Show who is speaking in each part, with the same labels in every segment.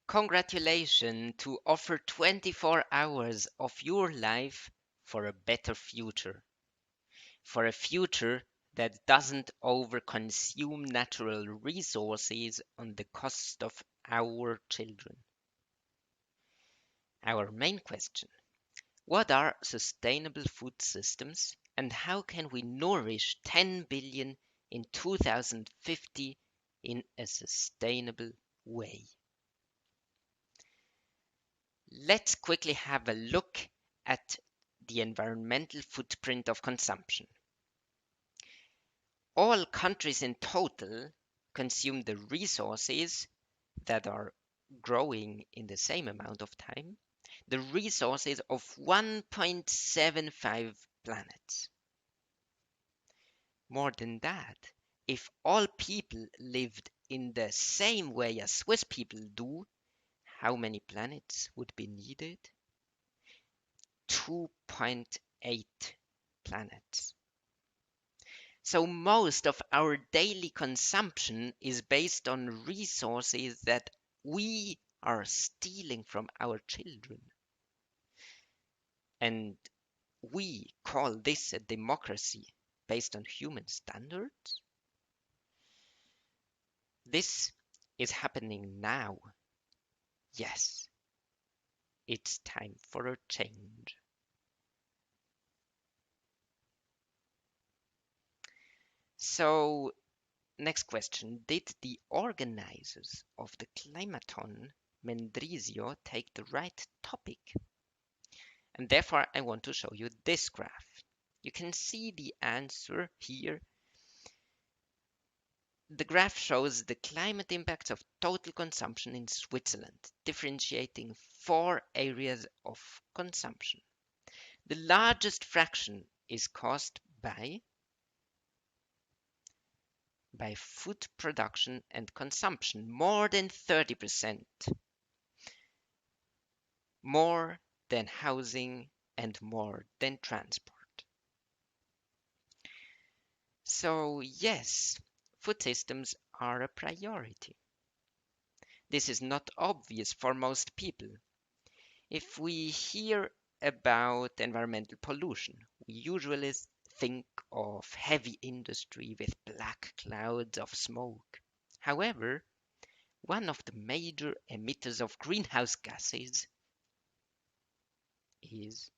Speaker 1: Congratulations to offer 24 hours of your life for a better future. For a future that doesn't overconsume natural resources on the cost of our children. Our main question: what are sustainable food systems and how can we nourish 10 billion in 2050 in a sustainable way? Let's quickly have a look at the environmental footprint of consumption. All countries in total consume the resources that are growing in the same amount of time, the resources of 1.75 planets. More than that, if all people lived in the same way as Swiss people do, how many planets would be needed? 2.8 planets. So most of our daily consumption is based on resources that we are stealing from our children. And we call this a democracy based on human standards? This is happening now. Yes, it's time for a change. So, next question. Did the organizers of the Climaton Mendrisio take the right topic? And therefore, I want to show you this graph. You can see the answer here. The graph shows the climate impacts of total consumption in Switzerland, differentiating 4 areas of consumption. The largest fraction is caused by food production and consumption, more than 30%, more than housing, and more than transport. So yes, food systems are a priority. This is not obvious for most people. If we hear about environmental pollution, we usually think of heavy industry with black clouds of smoke. However, one of the major emitters of greenhouse gases is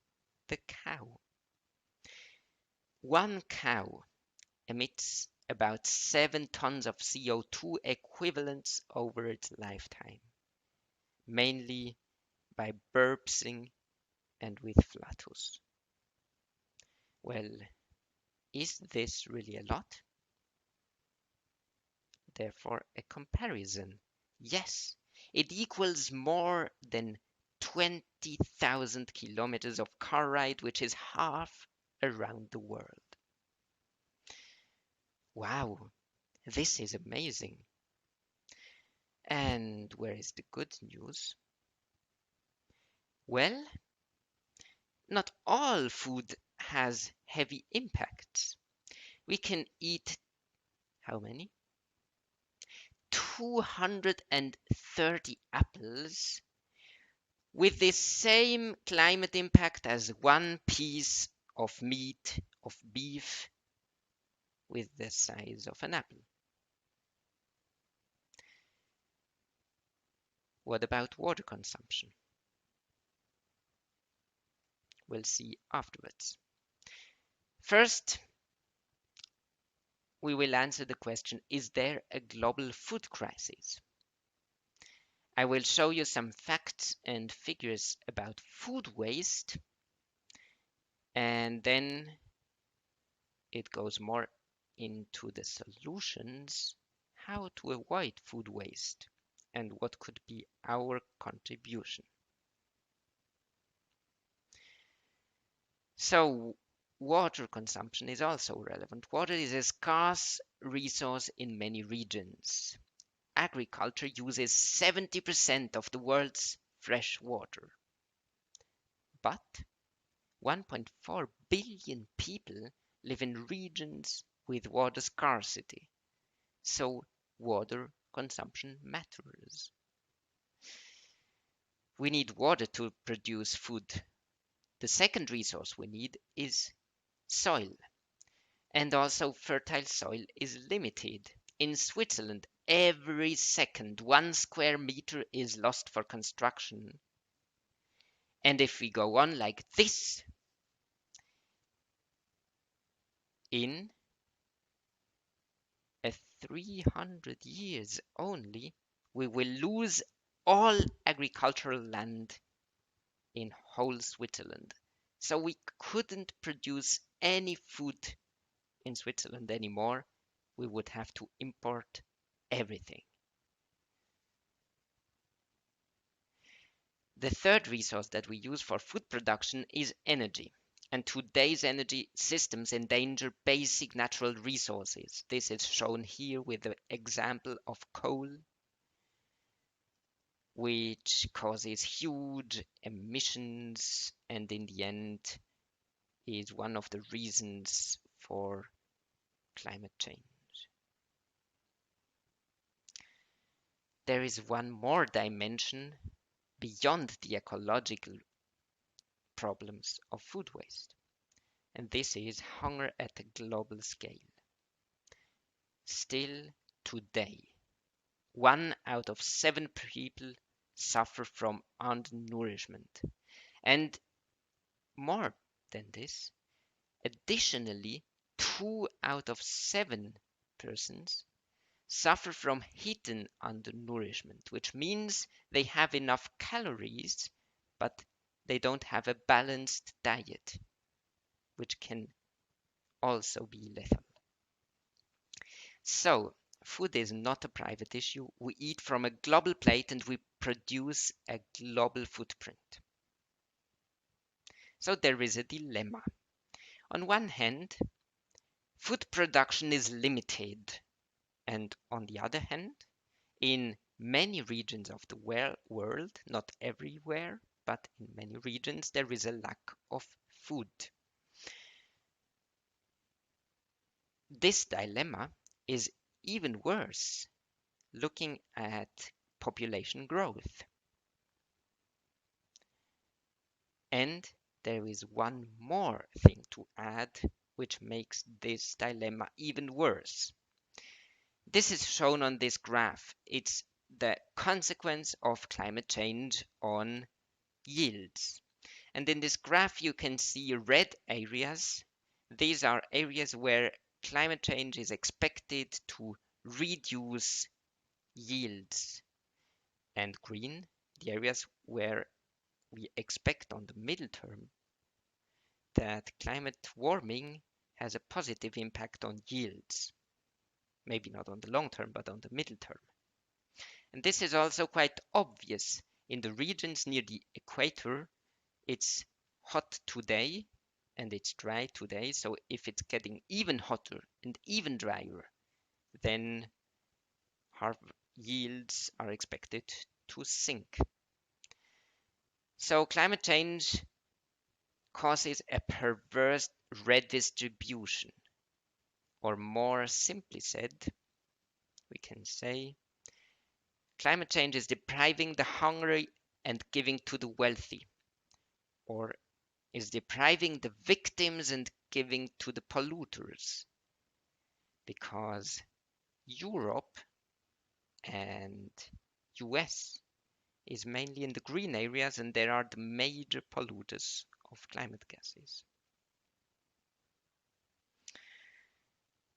Speaker 1: the cow. One cow emits about 7 tons of CO2 equivalents over its lifetime, mainly by burping and with flatus. Well, is this really a lot? Therefore, a comparison. Yes, it equals more than 20,000 kilometers of car ride, which is half around the world. Wow, this is amazing. And where is the good news? Well, not all food has heavy impacts. We can eat how many? 230 apples with the same climate impact as 1 piece of meat, of beef, with the size of an apple. What about water consumption? We'll see afterwards. First, we will answer the question, is there a global food crisis? I will show you some facts and figures about food waste, and then it goes more into the solutions, how to avoid food waste, and what could be our contribution. So, water consumption is also relevant. Water is a scarce resource in many regions. Agriculture uses 70% of the world's fresh water. But 1.4 billion people live in regions with water scarcity. So water consumption matters. We need water to produce food. The second resource we need is soil. And also fertile soil is limited. In Switzerland, every second 1 square meter is lost for construction. And if we go on like this, in 300 years only, we will lose all agricultural land in whole Switzerland. So we couldn't produce any food in Switzerland anymore. We would have to import everything. The third resource that we use for food production is energy. And today's energy systems endanger basic natural resources. This is shown here with the example of coal, which causes huge emissions and in the end is one of the reasons for climate change. There is one more dimension beyond the ecological problems of food waste, and this is hunger at a global scale. Still today, 1 out of 7 people suffer from undernourishment. And more than this, additionally, 2 out of 7 persons suffer from hidden undernourishment, which means they have enough calories, but they don't have a balanced diet, which can also be lethal. So, food is not a private issue. We eat from a global plate and we produce a global footprint. So there is a dilemma. On one hand, food production is limited, and on the other hand, in many regions of the world, not everywhere, but in many regions, there is a lack of food. This dilemma is even worse looking at population growth. And there is one more thing to add, which makes this dilemma even worse. This is shown on this graph. It's the consequence of climate change on yields. And in this graph, you can see red areas. These are areas where climate change is expected to reduce yields. And green, the areas where we expect on the middle term that climate warming has a positive impact on yields. Maybe not on the long term, but on the middle term. And this is also quite obvious. In the regions near the equator, it's hot today and it's dry today. So if it's getting even hotter and even drier, then yields are expected to sink. So climate change causes a perverse redistribution. Or more simply said, we can say climate change is depriving the hungry and giving to the wealthy, or is depriving the victims and giving to the polluters. Because Europe and US is mainly in the green areas and there are the major polluters of climate gases.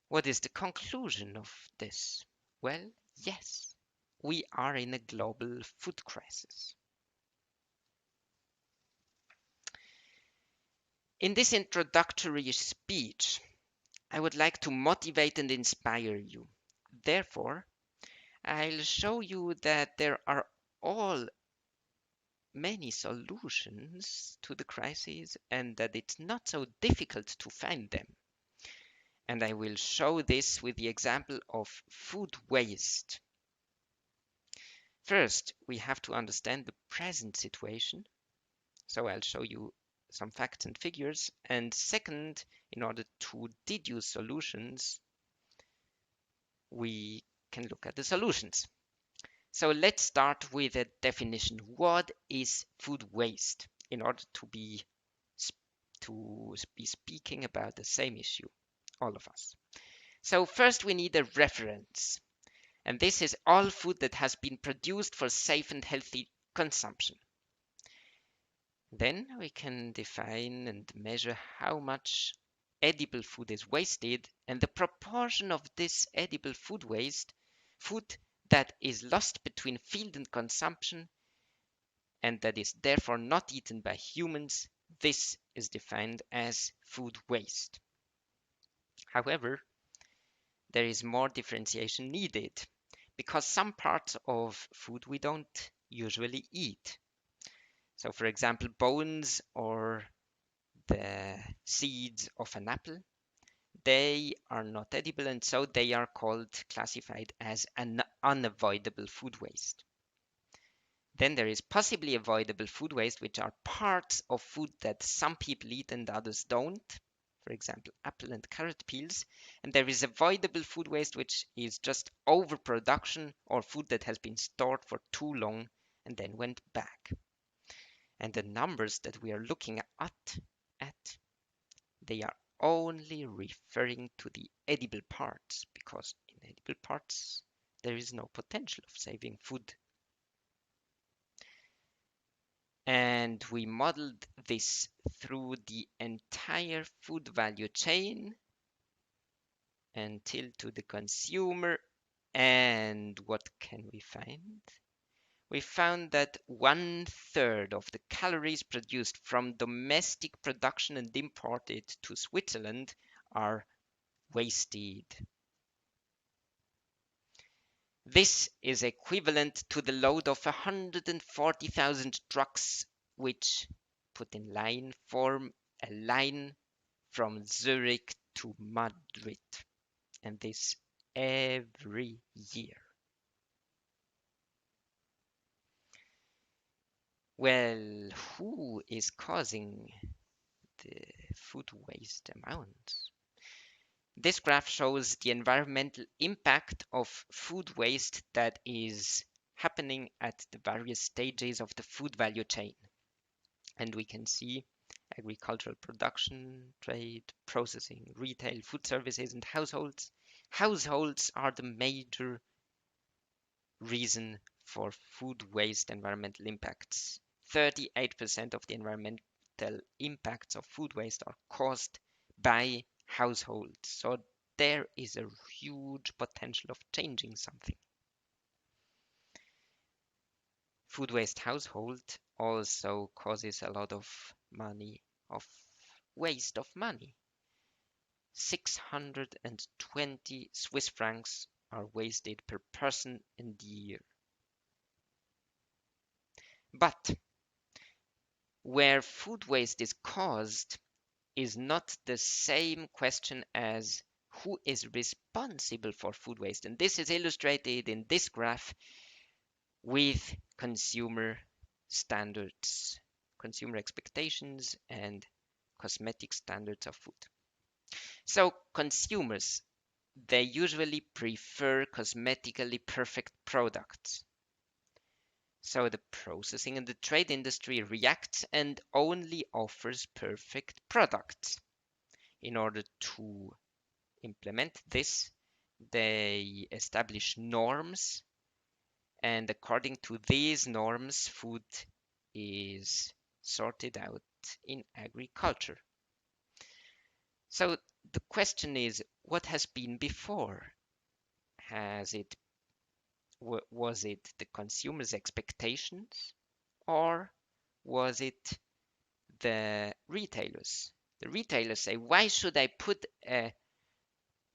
Speaker 1: What is the conclusion of this? Well, yes, we are in a global food crisis. In this introductory speech, I would like to motivate and inspire you. Therefore, I'll show you that there are many solutions to the crisis and that it's not so difficult to find them. And I will show this with the example of food waste. First, we have to understand the present situation. So I'll show you some facts and figures. And second, in order to deduce solutions, we can look at the solutions. So let's start with a definition. What is food waste? In order to be speaking about the same issue, all of us. So first we need a reference. And this is all food that has been produced for safe and healthy consumption. Then we can define and measure how much edible food is wasted and the proportion of this edible food waste, food that is lost between field and consumption and that is therefore not eaten by humans. This is defined as food waste. However, there is more differentiation needed because some parts of food we don't usually eat. So, for example, bones or the seeds of an apple, they are not edible and so they are classified as an unavoidable food waste. Then there is possibly avoidable food waste, which are parts of food that some people eat and others don't. For example, apple and carrot peels. And there is avoidable food waste, which is just overproduction or food that has been stored for too long and then went back. And the numbers that we are looking at, they are only referring to the edible parts, because in edible parts there is no potential of saving food. And we modeled this through the entire food value chain until to the consumer. And what can we find? We found that 1/3 of the calories produced from domestic production and imported to Switzerland are wasted. This is equivalent to the load of 140,000 trucks, which, put in line, form a line from Zurich to Madrid, and this every year. Well, who is causing the food waste amount? This graph shows the environmental impact of food waste that is happening at the various stages of the food value chain. And we can see agricultural production, trade, processing, retail, food services, and households. Households are the major reason for food waste environmental impacts. 38% of the environmental impacts of food waste are caused by households. So there is a huge potential of changing something. Food waste household also causes a lot of money, of waste of money. 620 Swiss francs are wasted per person in the year. But where food waste is caused is not the same question as who is responsible for food waste. And this is illustrated in this graph with consumer standards, consumer expectations, and cosmetic standards of food. So consumers, they usually prefer cosmetically perfect products. So the processing and the trade industry reacts and only offers perfect products. In order to implement this, they establish norms, and according to these norms, food is sorted out in agriculture. So the question is, what has been before? Was it the consumer's expectations, or was it the retailers? The retailers say, why should I put a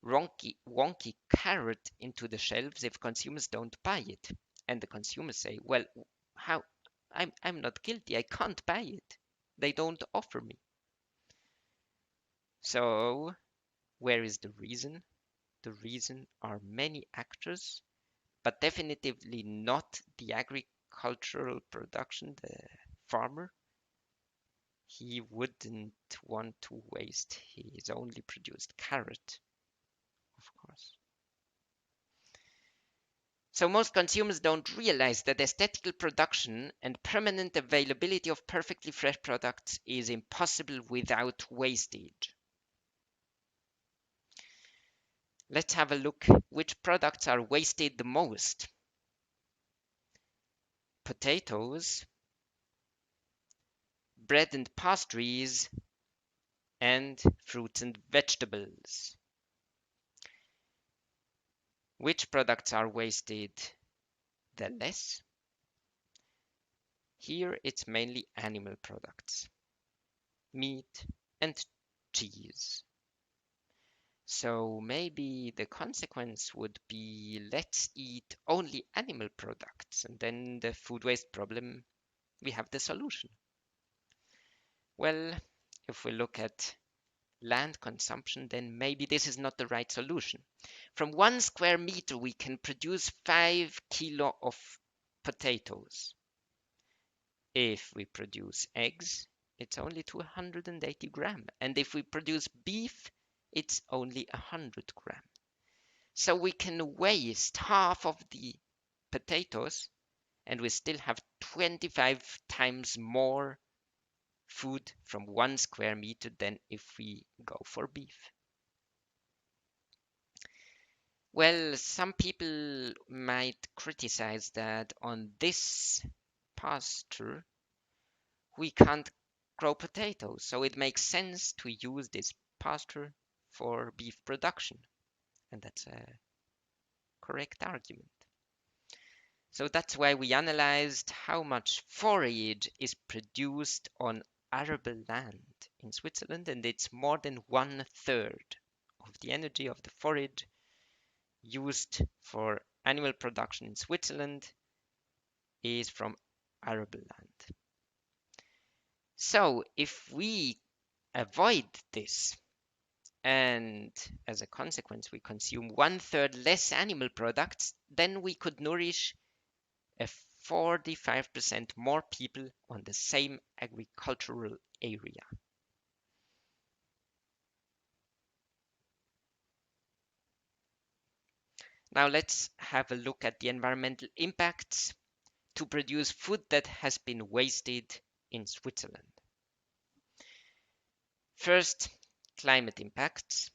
Speaker 1: wonky carrot into the shelves if consumers don't buy it? And the consumers say, well, how? I'm not guilty. I can't buy it. They don't offer me. So where is the reason? The reason are many actors, but definitively not the agricultural production, the farmer. He wouldn't want to waste his only produced carrot, of course. So most consumers don't realize that aesthetical production and permanent availability of perfectly fresh products is impossible without wastage. Let's have a look which products are wasted the most. Potatoes, bread and pastries, and fruits and vegetables. Which products are wasted the less? Here it's mainly animal products, meat and cheese. So maybe the consequence would be let's eat only animal products, and then the food waste problem, we have the solution. Well, if we look at land consumption, then maybe this is not the right solution. From 1 square meter, we can produce 5 kilo of potatoes. If we produce eggs, it's only 280 gram. And if we produce beef, it's only 100 gram. So we can waste half of the potatoes and we still have 25 times more food from 1 square meter than if we go for beef. Well, some people might criticize that on this pasture we can't grow potatoes, so it makes sense to use this pasture for beef production. And that's a correct argument. So that's why we analyzed how much forage is produced on arable land in Switzerland, and it's more than 1/3 of the energy of the forage used for animal production in Switzerland is from arable land. So if we avoid this, and as a consequence we consume 1/3 less animal products, then we could nourish a 45% more people on the same agricultural area. Now let's have a look at the environmental impacts to produce food that has been wasted in Switzerland. First, climate impacts.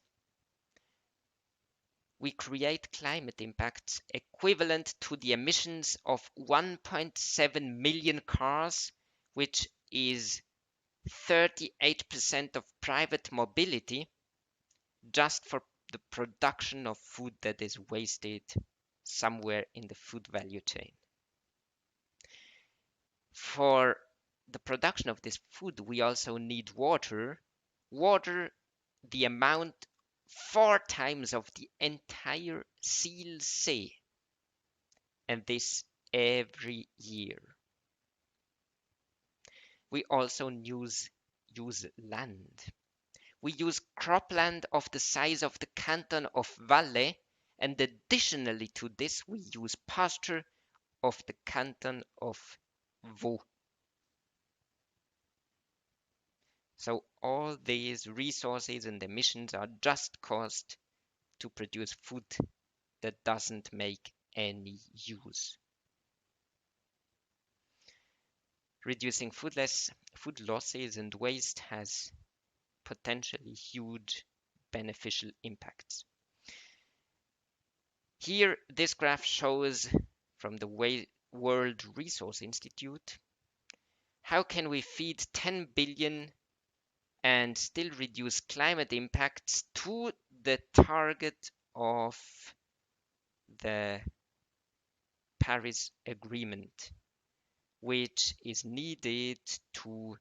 Speaker 1: We create climate impacts equivalent to the emissions of 1.7 million cars, which is 38% of private mobility, just for the production of food that is wasted somewhere in the food value chain. For the production of this food, we also need water. Water, the amount 4 times of the entire Seal Sea, and this every year. We also use land. We use cropland of the size of the canton of Valais, and additionally to this, we use pasture of the canton of Vaud. So all these resources and emissions are just cost to produce food that doesn't make any use. Reducing food losses and waste has potentially huge beneficial impacts. Here, this graph shows from the World Resource Institute, how can we feed 10 billion and still reduce climate impacts to the target of the Paris Agreement, which is needed to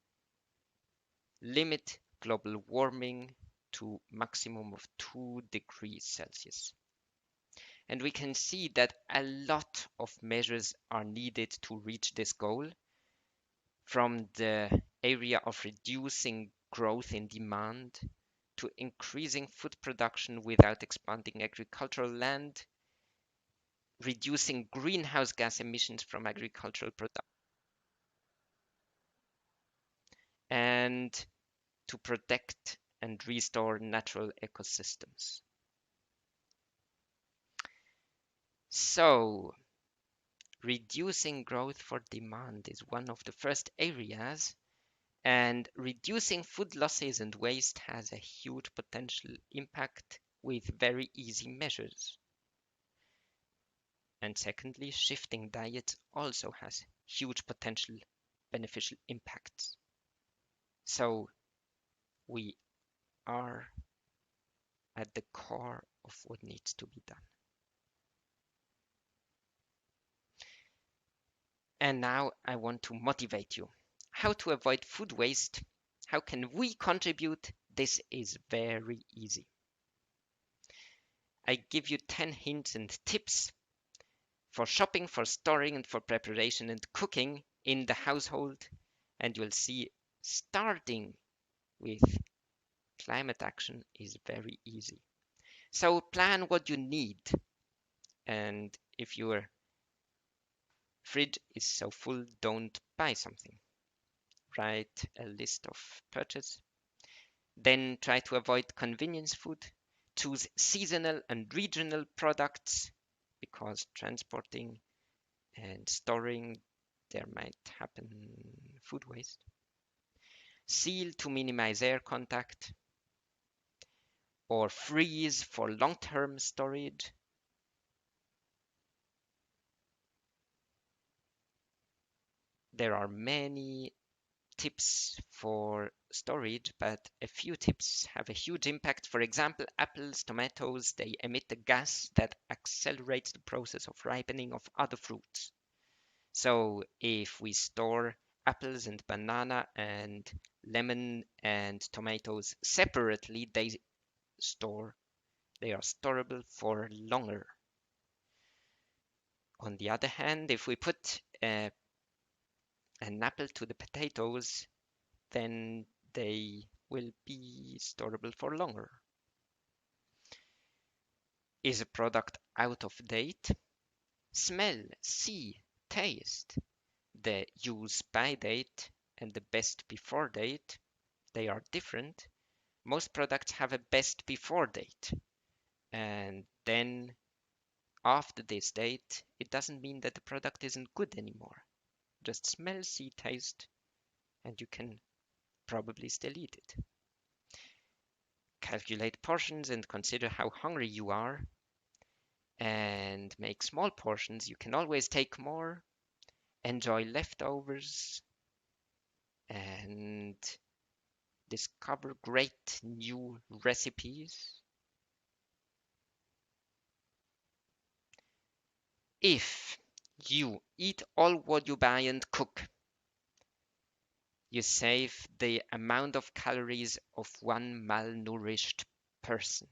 Speaker 1: limit global warming to maximum of 2 degrees Celsius. And we can see that a lot of measures are needed to reach this goal, from the area of reducing growth in demand to increasing food production without expanding agricultural land, reducing greenhouse gas emissions from agricultural production, and to protect and restore natural ecosystems. So Reducing growth for demand is one of the first areas, and reducing food losses and waste has a huge potential impact with very easy measures. And secondly, shifting diets also has huge potential beneficial impacts. So we are at the core of what needs to be done. And now I want to motivate you. How to avoid food waste? How can we contribute? This is very easy. I give you 10 hints and tips for shopping, for storing, and for preparation and cooking in the household. And you'll see starting with climate action is very easy. So plan what you need. And if your fridge is so full, don't buy something. Write a list of purchase. Then try to avoid convenience food. Choose seasonal and regional products because transporting and storing, there might happen food waste. Seal to minimize air contact, or freeze for long-term storage. There are many tips for storage, but a few tips have a huge impact. For example, apples, tomatoes, they emit a gas that accelerates the process of ripening of other fruits. So if we store apples and banana and lemon and tomatoes separately, they are storable for longer. On the other hand, if we put an apple to the potatoes, then they will be storable for longer. Is a product out of date? Smell, see, taste. The use by date and the best before date, they are different. Most products have a best before date. And then after this date, it doesn't mean that the product isn't good anymore. Just smell, see, taste, and you can probably still eat it. Calculate portions and consider how hungry you are. And make small portions. You can always take more. Enjoy leftovers. And discover great new recipes. If you eat all what you buy and cook, you save the amount of calories of one malnourished person.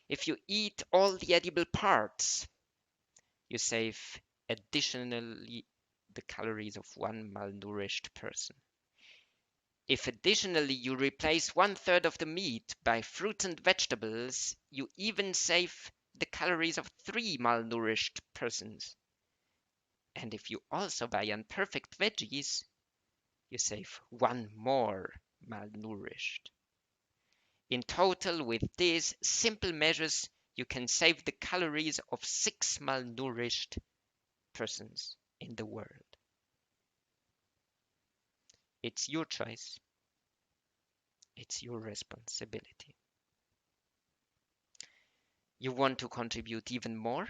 Speaker 1: If you eat all the edible parts, you save additionally the calories of one malnourished person. If additionally you replace 1/3 of the meat by fruits and vegetables, you even save the calories of 3 malnourished persons. And if you also buy imperfect veggies, you save 1 more malnourished. In total, with these simple measures, you can save the calories of 6 malnourished persons in the world. It's your choice. It's your responsibility. You want to contribute even more?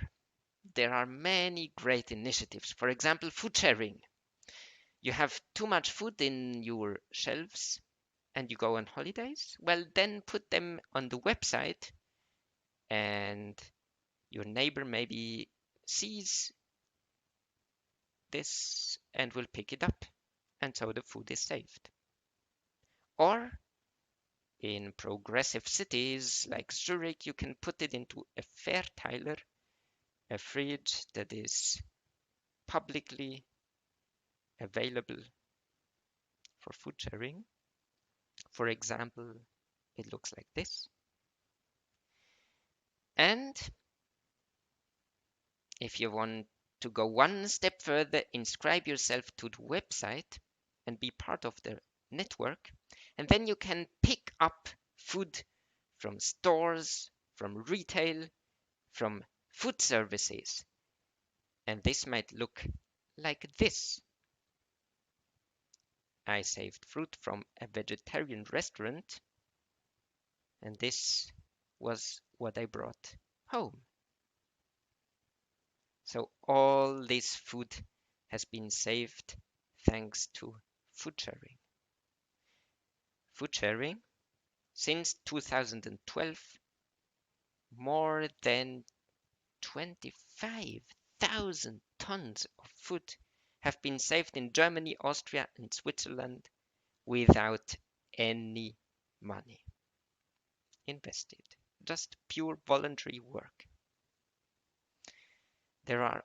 Speaker 1: There are many great initiatives. For example, food sharing. You have too much food in your shelves and you go on holidays? Well, then put them on the website and your neighbor maybe sees this and will pick it up. And so the food is saved. Or in progressive cities like Zurich, you can put it into a Verteiler, a fridge that is publicly available for food sharing. For example, it looks like this. And if you want to go one step further, inscribe yourself to the website and be part of the network. And then you can pick up food from stores, from retail, from food services. And this might look like this. I saved fruit from a vegetarian restaurant, and this was what I brought home. So all this food has been saved thanks to food sharing. Food sharing, since 2012, more than 25,000 tons of food have been saved in Germany, Austria, and Switzerland without any money invested. Just pure voluntary work. There are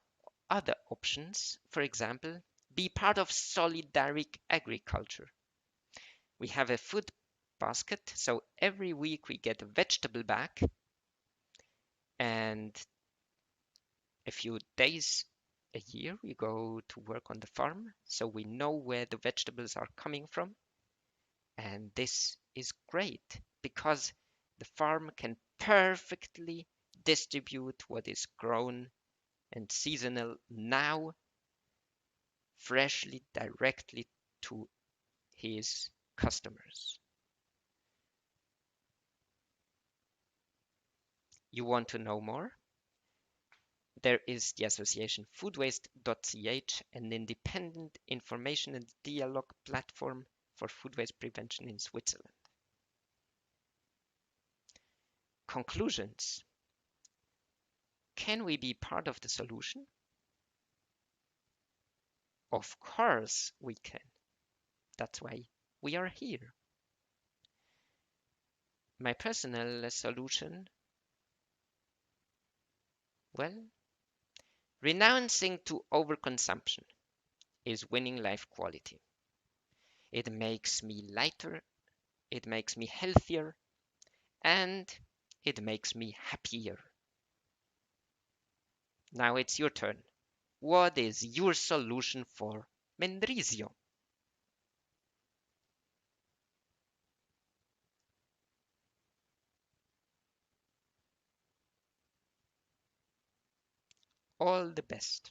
Speaker 1: other options. For example, be part of solidaric agriculture. We have a food basket, so every week we get a vegetable back, and a few days a year we go to work on the farm, so we know where the vegetables are coming from. And this is great because the farm can perfectly distribute what is grown and seasonal now freshly directly to his customers. You want to know more? There is the association foodwaste.ch, an independent information and dialogue platform for food waste prevention in Switzerland. Conclusions. Can we be part of the solution? Of course we can. That's why we are here. My personal solution, well, renouncing to overconsumption is winning life quality. It makes me lighter, it makes me healthier, and it makes me happier. Now it's your turn. What is your solution for Mendrisio? All the best.